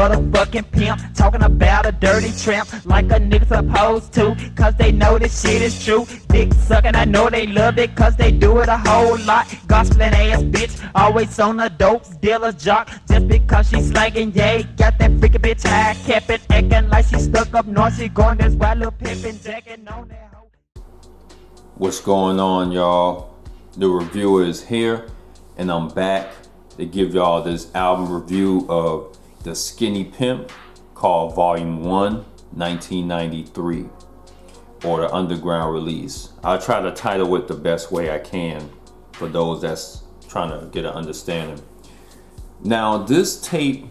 motherfucking pimp, talking about a dirty tramp like a nigga supposed to, cause they know this shit is true. Dick sucking, I know they love it, cause they do it a whole lot. Gospelin' ass bitch, always on a dope dealer jock, just because she slanging, yeah, got that freaking bitch high, kept it acting like she stuck up north, she going this wild little pimpin' jacking on that hoe. What's going on, y'all? The reviewer is here, and I'm back to give y'all this album review of the Skinny Pimp called Volume 1, 1993, or the Underground Release. I'll try to title it the best way I can for those that's trying to get an understanding. Now, this tape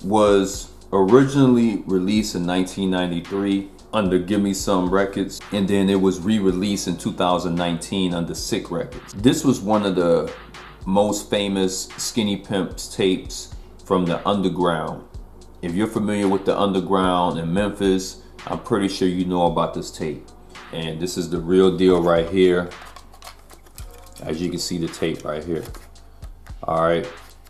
was originally released in 1993 under Gimme Some Records, and then it was re-released in 2019 under SIC Records. This was one of the most famous Skinny Pimp's tapes from the underground. If you're familiar with the underground in Memphis, I'm pretty sure you know about this tape. And this is the real deal right here. As you can see, the tape right here. All right,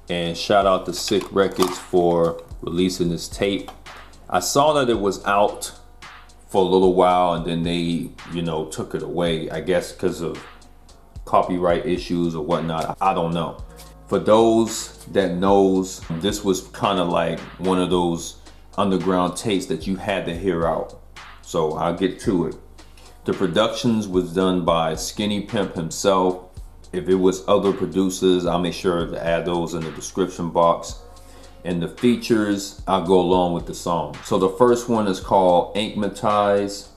and shout out to SIC Records for releasing this tape. I saw that it was out for a little while, and then they, took it away, I guess because of copyright issues or whatnot. I don't know. For those that knows, this was kind of like one of those underground tapes that you had to hear out. So I'll get to it. The productions was done by Skinny Pimp himself. If it was other producers, I'll make sure to add those in the description box. And the features, I'll go along with the song. So the first one is called Ankmatize,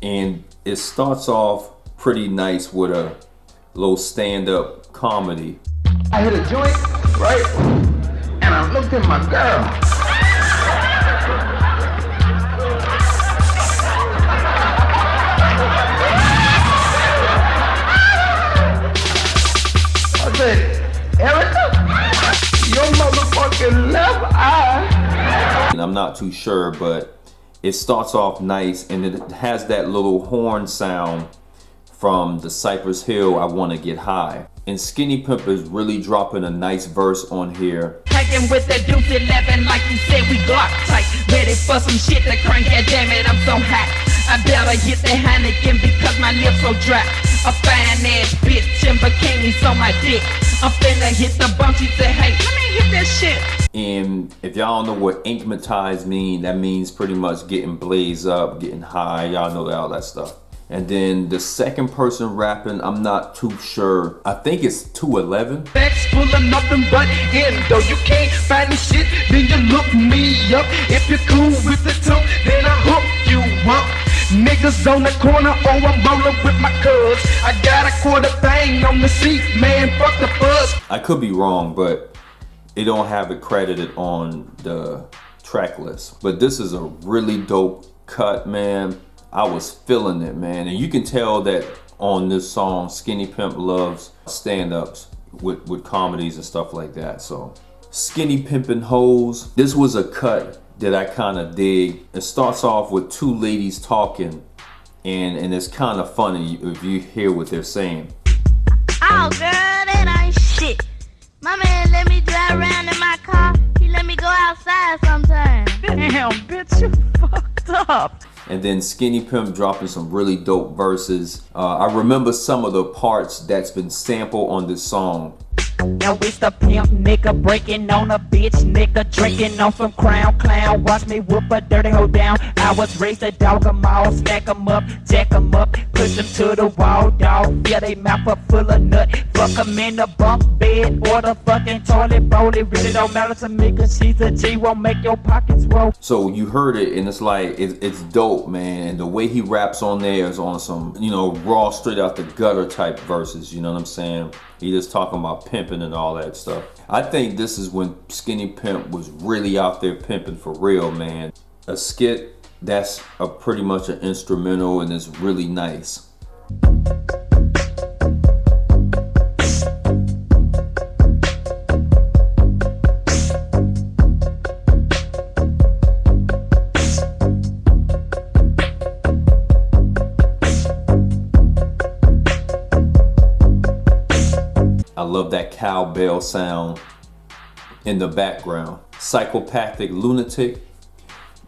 and it starts off pretty nice with a little stand-up comedy. I hit a joint, right? And I looked at my girl. I said, Erica, your motherfucking left eye. And I'm not too sure, but it starts off nice, and it has that little horn sound from the Cypress Hill, I Wanna Get High. And Skinny Pimp is really dropping a nice verse on here. Hanging with the Deuce 11 like you said, we Glock tight. Ready for some shit to crank, yeah, damn it, I'm so hot. I better hit the Heineken because my lips so dry. A fine ass bitch in bikinis on my dick. I'm finna hit the bump, she said, hey, let me hit that shit. And if y'all don't know what Ankmatize mean, that means pretty much getting blazed up, getting high, y'all know all that stuff. And then the second person rapping, I'm not too sure. I think it's 211. Facts full of nothing but endo. You can't find the shit, then you look me up. If you're cool with the two, then I hook you up. Niggas on the corner, oh, I'm rolling with my cuz. I got a quarter thing on the seat, man, fuck the buzz. I could be wrong, but it don't have it credited on the track list. But this is a really dope cut, man. I was feeling it, man. And you can tell that on this song, Skinny Pimp loves stand-ups with comedies and stuff like that. So Skinny Pimpin' Hoes. This was a cut that I kind of dig. It starts off with two ladies talking, and it's kind of funny if you hear what they're saying. Oh, girl, that ain't shit. My man let me drive around in my car. He let me go outside sometimes. Damn, bitch, you fucked up. And then Skinny Pimp dropping some really dope verses. I remember some of the parts that's been sampled on this song. Now it's the pimp nigga breaking on a bitch nigga, drinking on some crown clown. Watch me whoop a dirty hoe down. I was raised to dog 'em all, smack 'em up, jack 'em up, push 'em to the wall, dog. Yeah, they mouth up full of nut. Fuck 'em in the bunk bed or the fucking toilet bowl. It really don't matter to me, cause she's a G, won't make your pockets roll. So you heard it, and it's like, it's dope, man. And the way he raps on there is on some, raw, straight out the gutter type verses, you know what I'm saying? He just talking about pimping and all that stuff. I think this is when Skinny Pimp was really out there pimping for real, man. A skit that's pretty much an instrumental, and it's really nice. I love that cowbell sound in the background. Psychopathic Lunatic.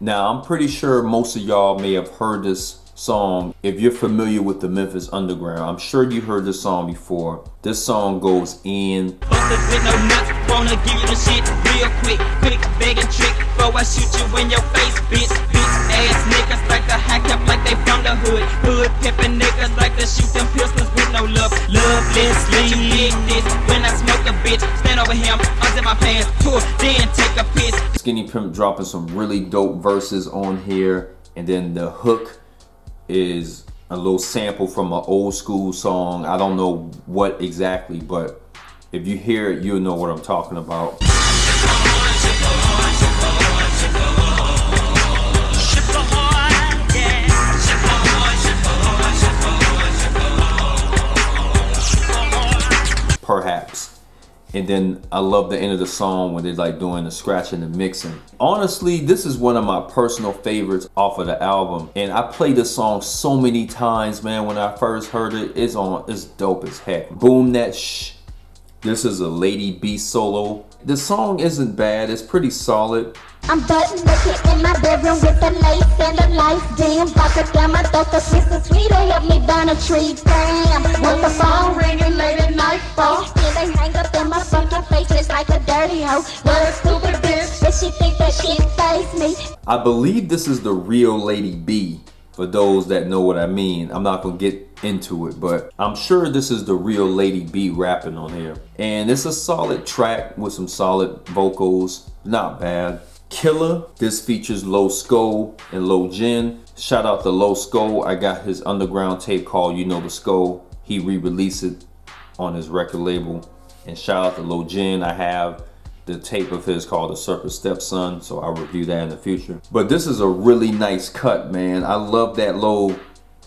Now, I'm pretty sure most of y'all may have heard this song. If you're familiar with the Memphis Underground, I'm sure you heard this song before. This song goes in. With no nuts, wanna give you the shit real quick, begging trick, before I shoot you in your face, bitch ass niggas like to hack up like they from the hood pimpin' niggas like to shoot them pistols with no love, loveless, let you dig this, when I smoke a bitch, stand over him, unzip my pants, pour, then take a piss. Skinny Pimp dropping some really dope verses on here, and then the hook is a little sample from an old school song. I don't know what exactly, but if you hear it, you'll know what I'm talking about. Perhaps. And then I love the end of the song when they're like doing the scratching and mixing. Honestly, this is one of my personal favorites off of the album. And I played this song so many times, man. When I first heard it, it's dope as heck. Boom That Shh. This is a Lady B solo. The song isn't bad, it's pretty solid. I'm button naked in my bedroom with the lace and the lights dim. Pocket down my throat, the sister sweeter help me burn a tree. Damn, with the phone ringing late at night, folks. Still they hang up in my fucking face just like a dirty hoe. What a stupid bitch, but she think that shit faze me. I believe this is the real Lady B. For those that know what I mean, I'm not gonna get into it, but I'm sure this is the real Lady B rapping on here. And it's a solid track with some solid vocals, not bad. Killer, this features Low Skull and Low Jen. Shout out to Low Skull, I got his underground tape called You Know the Skull. He re-released it on his record label. And shout out to Low Jen, I have the tape of his called The Serpent Stepson, so I'll review that in the future. But this is a really nice cut, man. I love that low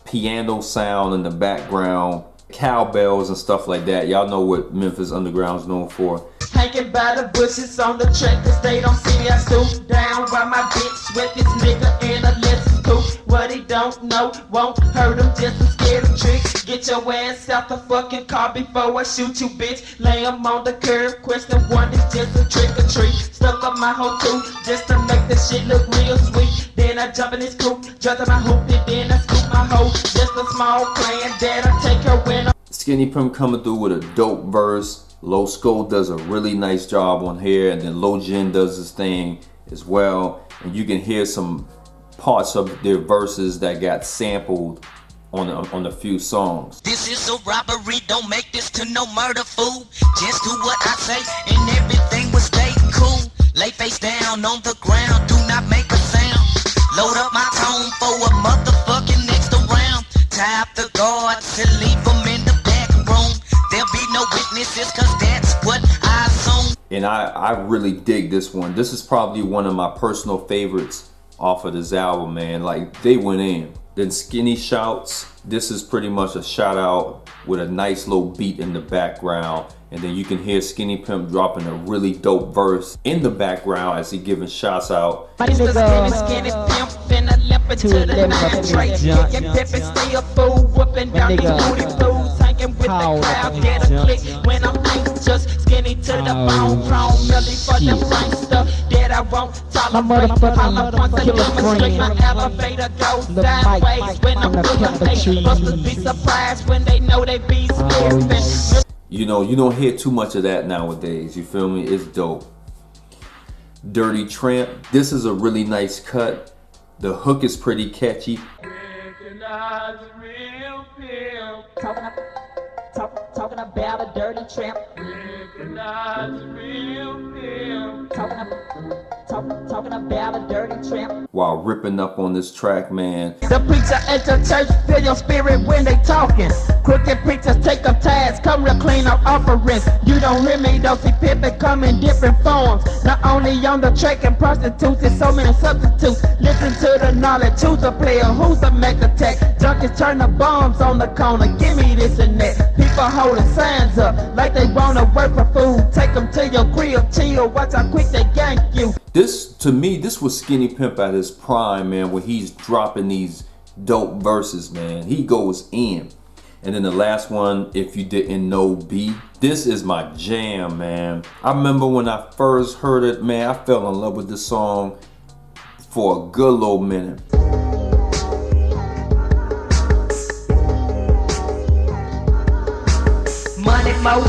piano sound in the background, cowbells and stuff like that. Y'all know what Memphis Underground is known for. Hanging by the bushes on the track, cause they don't see me. I stoop down while my bitch with this nigga in a listen coupe. What he don't know won't hurt him, just a scary trick. Get your ass out the fucking car before I shoot you, bitch. Lay him on the curb, question one is just a trick or treat. Stuck up my whole tooth just to make the shit look real sweet. Then I jump in this coupe, jump in my hoop, and then I scoop my hoe. Just a small plan that I take her when I'm Skinny Pimp coming through with a dope verse. Low Skull does a really nice job on here, and then Low Jen does his thing as well. And you can hear some parts of their verses that got sampled on a few songs. This is a robbery, don't make this to no murder, fool. Just do what I say and everything will stay cool. Lay face down on the ground, do not make a sound. Load up my tone for a motherfucking next round. Tie up the guards and leave them in the back room. There'll be no witnesses, cause that's what I assume. And I really dig this one. This is probably one of my personal favorites off of this album, man. Like, they went in. Then Skinny Shouts. This is pretty much a shout out with a nice little beat in the background. And then you can hear Skinny Pimp dropping a really dope verse in the background as he giving shouts out. My nigga, skinny pimp, finna limp it to the nine tray. Kicking pimpin', stay a fool, whooping down these booty fools. Hanging with the crowd, get a click when I'm just skinny to the bone. Chrome Millie for the prankster that I won't tolerate. Holla once I demonstrate my elevator goes sideways when I'm feeling hate. Busters be surprised when they know they be scared. You know, you don't hear too much of that nowadays, you feel me? It's dope. Dirty Tramp, this is a really nice cut. The hook is pretty catchy. Talking about a dirty tramp. Talking about a dirty tramp. While ripping up on this track, man. the preacher at your church, feel your spirit when they talking. Crooked preachers take up tags, come real clean up offerings. You don't hear me though, see pimpin' come in different forms. Not only on the track and prostitutes, there's so many substitutes. Listen to the knowledge, who's a player, who's a mech attack. Junkies turn the bombs on the corner, give me this and that. People holding signs up, like they wanna work for food. Take them to your crib, chill, watch how quick they gank you. This, to me, this was Skinny Pimp at his prime, man, where he's dropping these dope verses, man. He goes in. And then the last one, If You Didn't Know B. This is my jam, man. I remember when I first heard it, man, I fell in love with this song for a good little minute. Money, mo,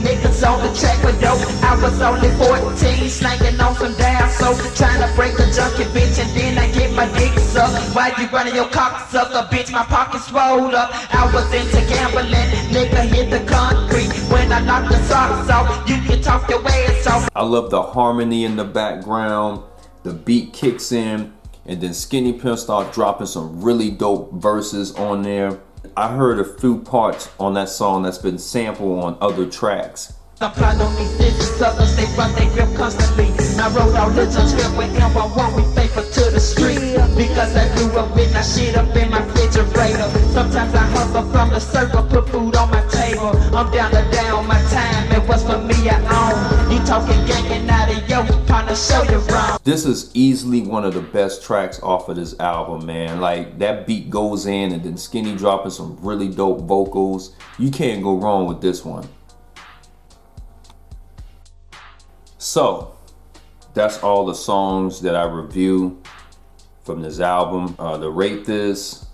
niggas on the track with dope. I was only 14, slanging on some down so trying to break a junkie bitch and then I get my dick sucked. Why you running your cocksucker, bitch? My pockets rolled up. I was into gambling, nigga hit the concrete. When I knock the socks off, you can talk your ass off. I love the harmony in the background. The beat kicks in, and then Skinny Pimp start dropping some really dope verses on there. I heard a few parts on that song that's been sampled on other tracks. I'm plotting on these bitches, suckers, they run they grip constantly. I wrote all the script with M1, we paper to the street. Because I grew up with my shit up in my refrigerator. Sometimes I hustle from the circle, put food on my table. I'm down to down my time, and what's for me I own. You talking gang and out of yo, trying to show you wrong. This is easily one of the best tracks off of this album, man. Like, that beat goes in and then Skinny dropping some really dope vocals. You can't go wrong with this one. So, that's all the songs that I review from this album. To rate this,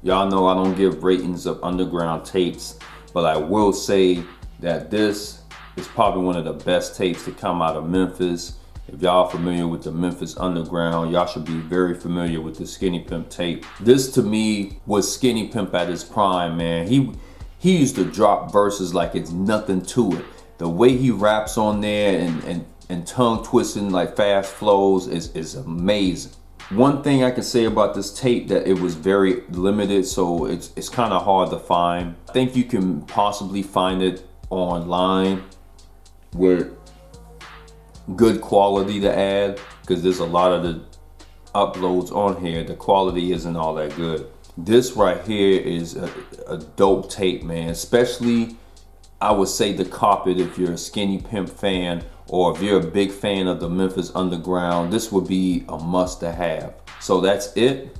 y'all know I don't give ratings of underground tapes, but I will say that this is probably one of the best tapes to come out of Memphis. If y'all are familiar with the Memphis Underground, y'all should be very familiar with the Skinny Pimp tape. This to me was Skinny Pimp at his prime, man. He used to drop verses like it's nothing to it. The way he raps on there and tongue twisting like fast flows is amazing. One thing I can say about this tape, that it was very limited, so it's kind of hard to find. I think you can possibly find it online with good quality to add, because there's a lot of the uploads on here, the quality isn't all that good. This right here is a dope tape, man. Especially, I would say to cop it if you're a Skinny Pimp fan, or if you're a big fan of the Memphis Underground. This would be a must to have. So that's it.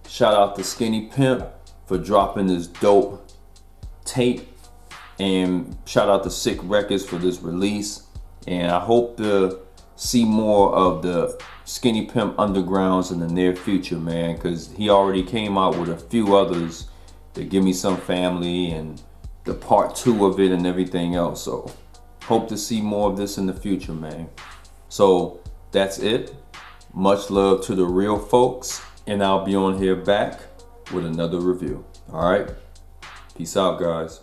Shout out to Skinny Pimp for dropping this dope tape, and shout out to SIC Records for this release. And I hope to see more of the Skinny Pimp Undergrounds in the near future, man, because he already came out with a few others, the Give Me Some Family and the part 2 of it and everything else. So hope to see more of this in the future, man. So that's it. Much love to the real folks, and I'll be on here back with another review. All right, peace out, guys.